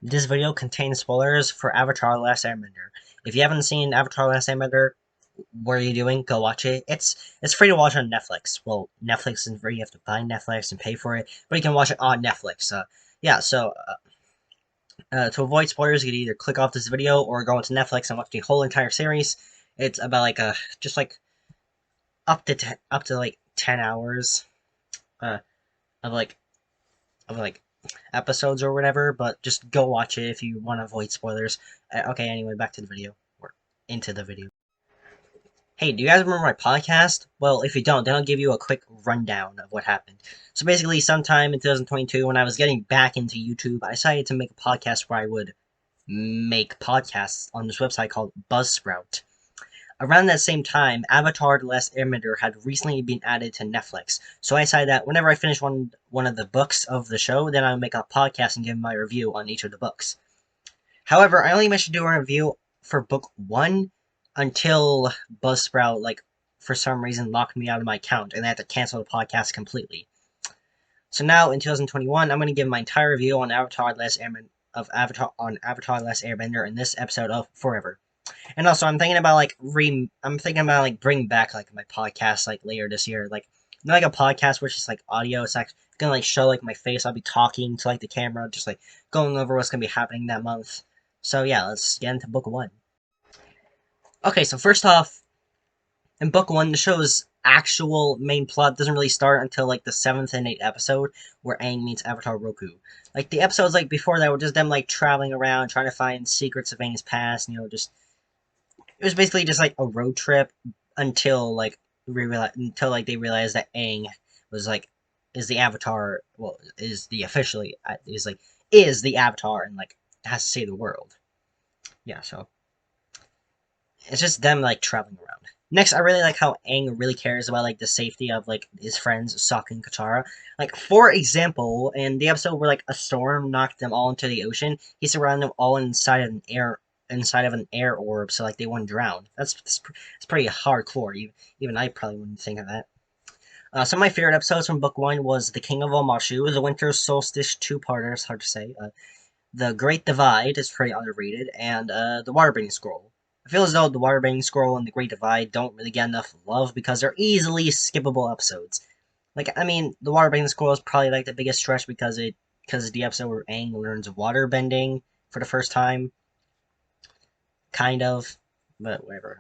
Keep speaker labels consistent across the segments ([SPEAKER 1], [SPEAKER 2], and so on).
[SPEAKER 1] This video contains spoilers for Avatar: The Last Airbender. If you haven't seen Avatar: The Last Airbender, what are you doing? Go watch it. It's free to watch on Netflix. Well, Netflix isn't free. You have to buy Netflix and pay for it, but you can watch it on Netflix. Yeah. To avoid spoilers, you can either click off this video or go into Netflix and watch the whole entire series. It's about like just like up to like 10 hours uh of like of like episodes or whatever, but just go watch it if you want to avoid spoilers. Okay, anyway, back to the video. Or into the video. Hey, do you guys remember my podcast? Well, if you don't, then I'll give you a quick rundown of what happened. So basically, sometime in 2022, when I was getting back into YouTube, I decided to make a podcast where I would make podcasts on this website called Buzzsprout. Around that same time, Avatar: The Last Airbender had recently been added to Netflix, so I decided that whenever I finish one of the books of the show, then I would make a podcast and give my review on each of the books. However, I only managed to do a review for book one until Buzzsprout, like, for some reason locked me out of my account, and I had to cancel the podcast completely. So now in 2021, I'm going to give my entire review on Avatar: The Last Airbender Avatar: The Last Airbender in this episode of Forever. And also, I'm thinking about like bringing back like my podcast like later this year, like not like a podcast which is like audio. It's like gonna like show like my face. I'll be talking to like the camera, just like going over what's gonna be happening that month. So yeah, let's get into book one. Okay, so first off, in book one, the show's actual main plot doesn't really start until like the seventh and eighth episode, where Aang meets Avatar Roku. Like the episodes like before that were just them like traveling around trying to find secrets of Aang's past. Just it was basically just like a road trip until they realized that Aang was like is the Avatar. Well, is the officially is the Avatar and like has to save the world. Yeah, so it's just them like traveling around. Next, I really like how Aang really cares about like the safety of like his friends Sokka and Katara. Like for example, in the episode where like a storm knocked them all into the ocean, he surrounded them all inside of an air orb, so like they wouldn't drown. That's pretty hardcore. Even I probably wouldn't think of that. Some of my favorite episodes from book one was The King of Omashu, the Winter Solstice two-parter. It's hard to say. The Great Divide is pretty underrated, and the Waterbending Scroll. I feel as though the Waterbending Scroll and the Great Divide don't really get enough love because they're easily skippable episodes. Like, I mean, the Waterbending Scroll is probably like the biggest stretch because the episode where Aang learns waterbending for the first time, kind of, but whatever.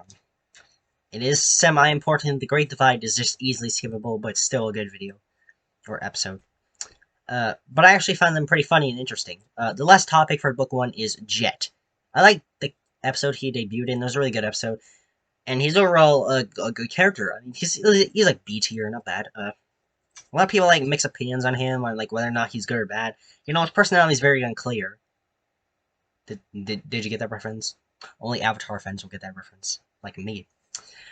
[SPEAKER 1] It is semi-important. The Great Divide is just easily skippable, but still a good video or episode. But I actually found them pretty funny and interesting. The last topic for book one is Jet. I like the episode he debuted in. It was a really good episode, and he's overall a good character. I mean, he's like B tier, not bad. A lot of people like mix opinions on him on like whether or not he's good or bad. His personality is very unclear. Did you get that reference? Only Avatar fans will get that reference, like me.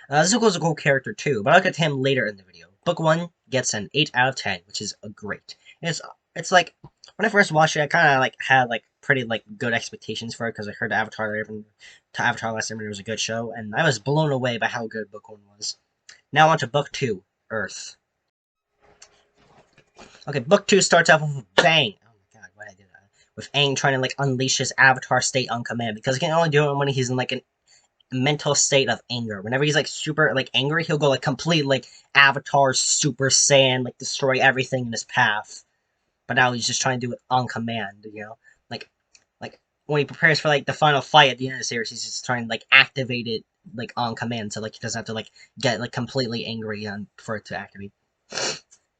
[SPEAKER 1] Zuko's a cool character too, but I'll get to him later in the video. Book 1 gets an 8 out of 10, which is a great. It's like, when I first watched it, I kind of like had like pretty like good expectations for it because I heard Avatar Last Airbender was a good show, and I was blown away by how good Book 1 was. Now on to Book 2, Earth. Okay, Book 2 starts off with a bang. Oh my god, why did I do that? With Aang trying to like unleash his Avatar state on command, because he can only do it when he's in like an mental state of anger. Whenever he's like super like angry, he'll go like complete like Avatar Super Saiyan, like destroy everything in his path. But now he's just trying to do it on command. Like like when he prepares for like the final fight at the end of the series, he's just trying to like activate it like on command, so like he doesn't have to like get like completely angry for it to activate.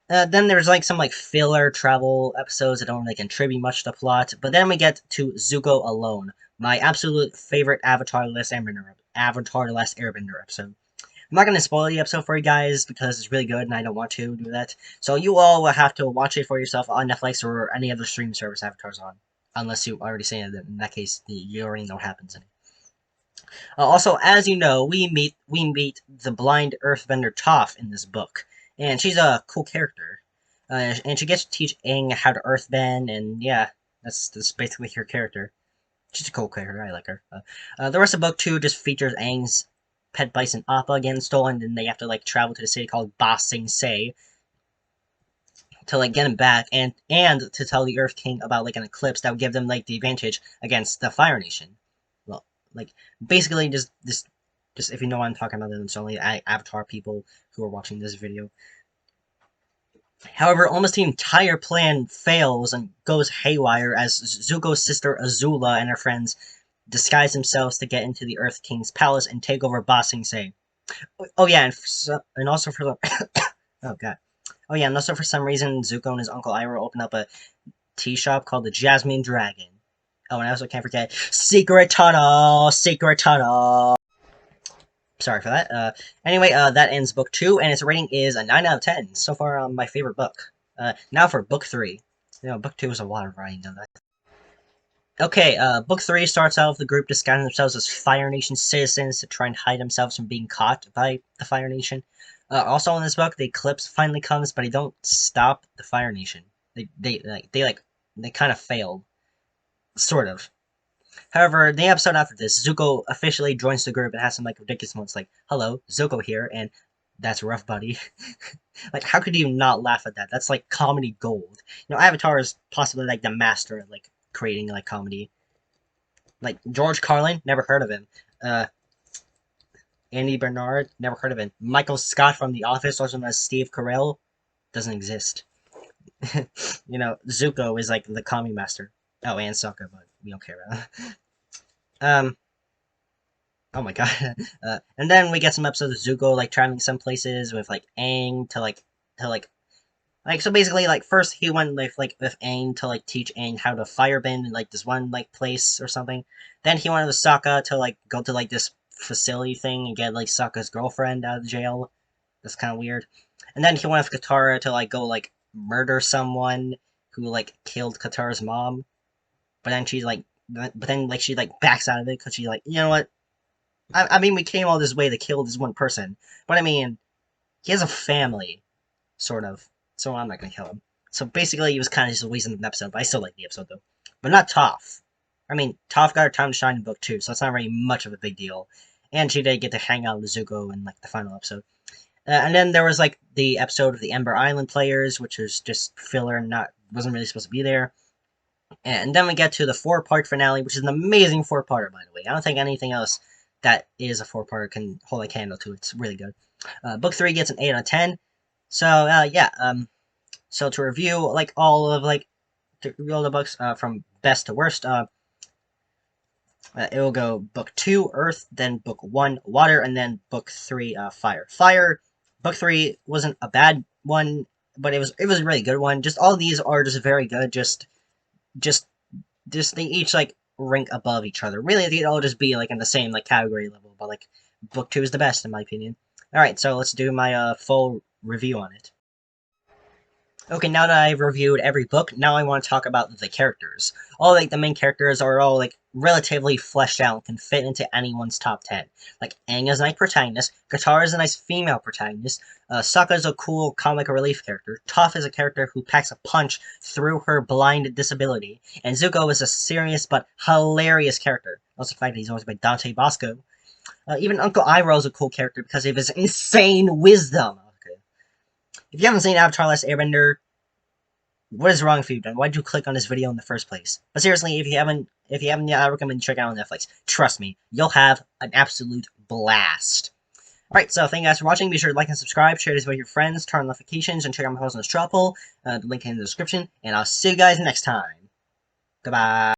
[SPEAKER 1] Then there's like some like filler travel episodes that don't really contribute much to the plot. But then we get to Zuko Alone, my absolute favorite Avatar: The Last Airbender episode. I'm not gonna spoil the episode for you guys because it's really good and I don't want to do that. So you all will have to watch it for yourself on Netflix or any other stream service Avatar's on, unless you already seen it. In that case, you already know what happens in it. Also, as you know, we meet the blind earthbender Toph in this book, and she's a cool character. And she gets to teach Aang how to earthbend, and yeah, that's basically her character. She's a cool character. I like her. The rest of book two just features Aang's pet bison Appa again stolen, and they have to like travel to the city called Ba Sing Se. to like get him back and to tell the Earth King about like an eclipse that would give them like the advantage against the Fire Nation. Well, like basically just if you know what I'm talking about, then it's only Avatar people who are watching this video. However, almost the entire plan fails and goes haywire as Zuko's sister Azula and her friends disguise themselves to get into the Earth King's palace and take over Ba Sing Se. Oh yeah, and also for oh god. Oh yeah, and also for some reason, Zuko and his uncle Iroh open up a tea shop called the Jasmine Dragon. Oh, and I also can't forget Secret Tunnel, Secret Tunnel. Sorry for that. Anyway, that ends book 2, and its rating is a 9 out of 10. So far, my favorite book. Now for book 3. You know, book 2 was a lot of writing on that. Okay, book 3 starts out with the group disguising themselves as Fire Nation citizens to try and hide themselves from being caught by the Fire Nation. Also in this book, the eclipse finally comes, but they don't stop the Fire Nation. They kind of failed. Sort of. However, the episode after this, Zuko officially joins the group and has some like ridiculous moments like, "Hello, Zuko here," and "That's rough, buddy." Like, how could you not laugh at that? That's like comedy gold. You know, Avatar is possibly like the master of like creating like comedy. Like George Carlin, never heard of him. Andy Bernard, never heard of him. Michael Scott from The Office, also known as Steve Carell, doesn't exist. You know, Zuko is like the comedy master. Oh, and Sokka, but we don't care about that. Oh my god. And then we get some episodes of Zuko like traveling some places with like Aang to so basically like first he went with Aang to like teach Aang how to firebend in like this one like place or something. Then he went with Sokka to like go to like this facility thing and get like Sokka's girlfriend out of jail. That's kind of weird. And then he went with Katara to like go like murder someone who like killed Katara's mom. But then she like backs out of it because she's like, you know what? I mean, we came all this way to kill this one person, but I mean, he has a family, sort of. So I'm not gonna kill him. So basically, he was kind of just a waste of an episode. But I still like the episode though, but not Toph. I mean, Toph got her time to shine in book 2, so it's not really much of a big deal. And she did get to hang out with Zuko in like the final episode. And then there was like the episode of the Ember Island players, which was just filler and wasn't really supposed to be there. And then we get to the 4-part finale, which is an amazing 4-parter, by the way. I don't think anything else that is a 4-parter can hold a candle to it. It's really good. Book 3 gets an 8 out of 10. So, yeah. So to review, like, all the books, from best to worst, it will go book 2, Earth, then book 1, Water, and then book 3, Fire. Book 3 wasn't a bad one, but it was a really good one. Just all of these are just very good. Just they each like rank above each other. Really, they'd all just be like in the same like category level, but like book 2 is the best in my opinion. All right, so let's do my full review on it. Okay, now that I've reviewed every book, now I want to talk about the characters. All like the main characters are all like relatively fleshed out and can fit into anyone's top 10. Like Aang is a nice protagonist, Katara is a nice female protagonist, Sokka is a cool comic relief character, Toph is a character who packs a punch through her blind disability, and Zuko is a serious but hilarious character. Also the fact that he's voiced by Dante Bosco. Even Uncle Iroh is a cool character because of his insane wisdom. If you haven't seen Avatar Last Airbender, what is wrong with you, then? Why'd you click on this video in the first place? But seriously, if you haven't yet, I recommend checking out on Netflix. Trust me, you'll have an absolute blast. Alright, so thank you guys for watching. Be sure to like and subscribe, share this with your friends, turn on notifications, and check out my post on the straw poll. The link in the description. And I'll see you guys next time. Goodbye.